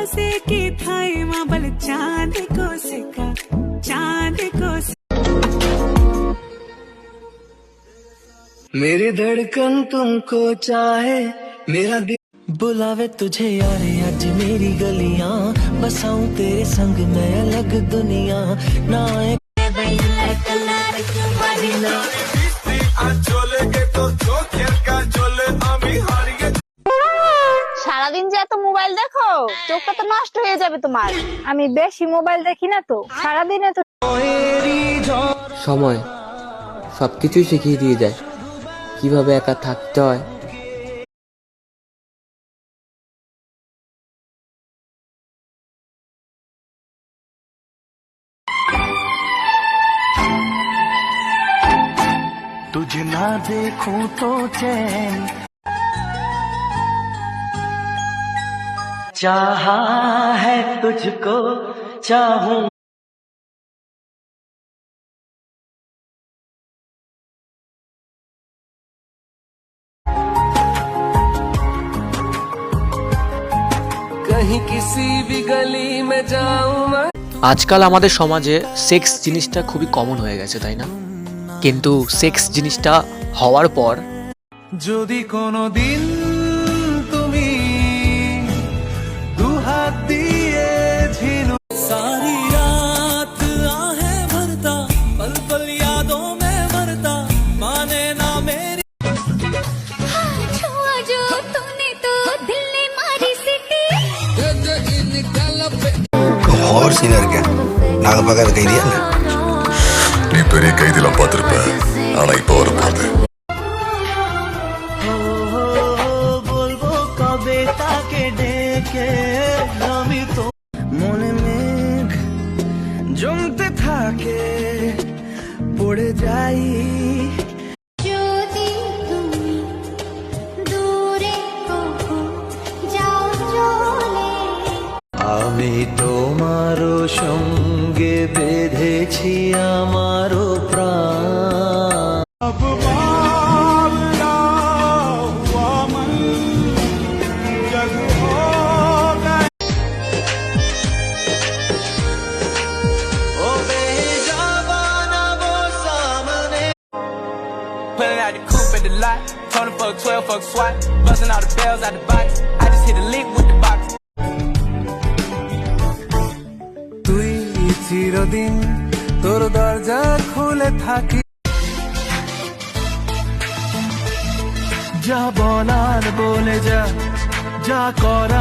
से की थाई माबल चांद को सिका चांद को मेरी धड़कन तुमको चाहे मेरा दिल बुलावे तुझे यारे आज मेरी गलियां बसाऊं तेरे संग मैं अलग दुनिया ना आए সারাদিন যে এত মোবাইল দেখো চোখটা তো নষ্ট হয়ে যাবে তোমার। আমি বেশি মোবাইল দেখি না তো, সারাদিনে তো সময় সবকিছুই শিখিয়ে দিয়ে যায় কিভাবে একা থাকতে হয়। तुझे ना देखूं तो चैन चाहा है तुझको चाहूं कहीं किसी भी गली में जाऊं मैं। আজকাল আমাদের সমাজে সেক্স জিনিসটা খুবই কমন হয়ে গেছে, তাই না? কিন্তু সেক্স জিনিসটা হওয়ার পর যদি কোনোদিন তুমি দুহাত দিয়ে ঝিনু सारी रात आहें भरता पल पल यादों में मरता माने ना मेरी छुआ जो तूने तो दिल ने मारी सिटी और सीनियर क्या नाग पकड़ कह दिया ना நீ பெரிய கைதிலாம் பார்த்திருப்ப, ஆனா இப்ப வர போறது বলবো কবে তাকে ডেকে আমি তো মনে মেঘ জমতে থাকে পড়ে যাই যদি তুমি দূরে কখো যাও চলে আমি তোমারও সঙ্গে বেঁধেছি আমারও প্রাণ Pulling out the coupe at the lot, told him fuck 12, fuck SWAT, busting all the bells out the box. I just hit a lick with the box. তুই চিরদিন তোর দরজা খুলে থাকি যা বলার বলে যা যা করা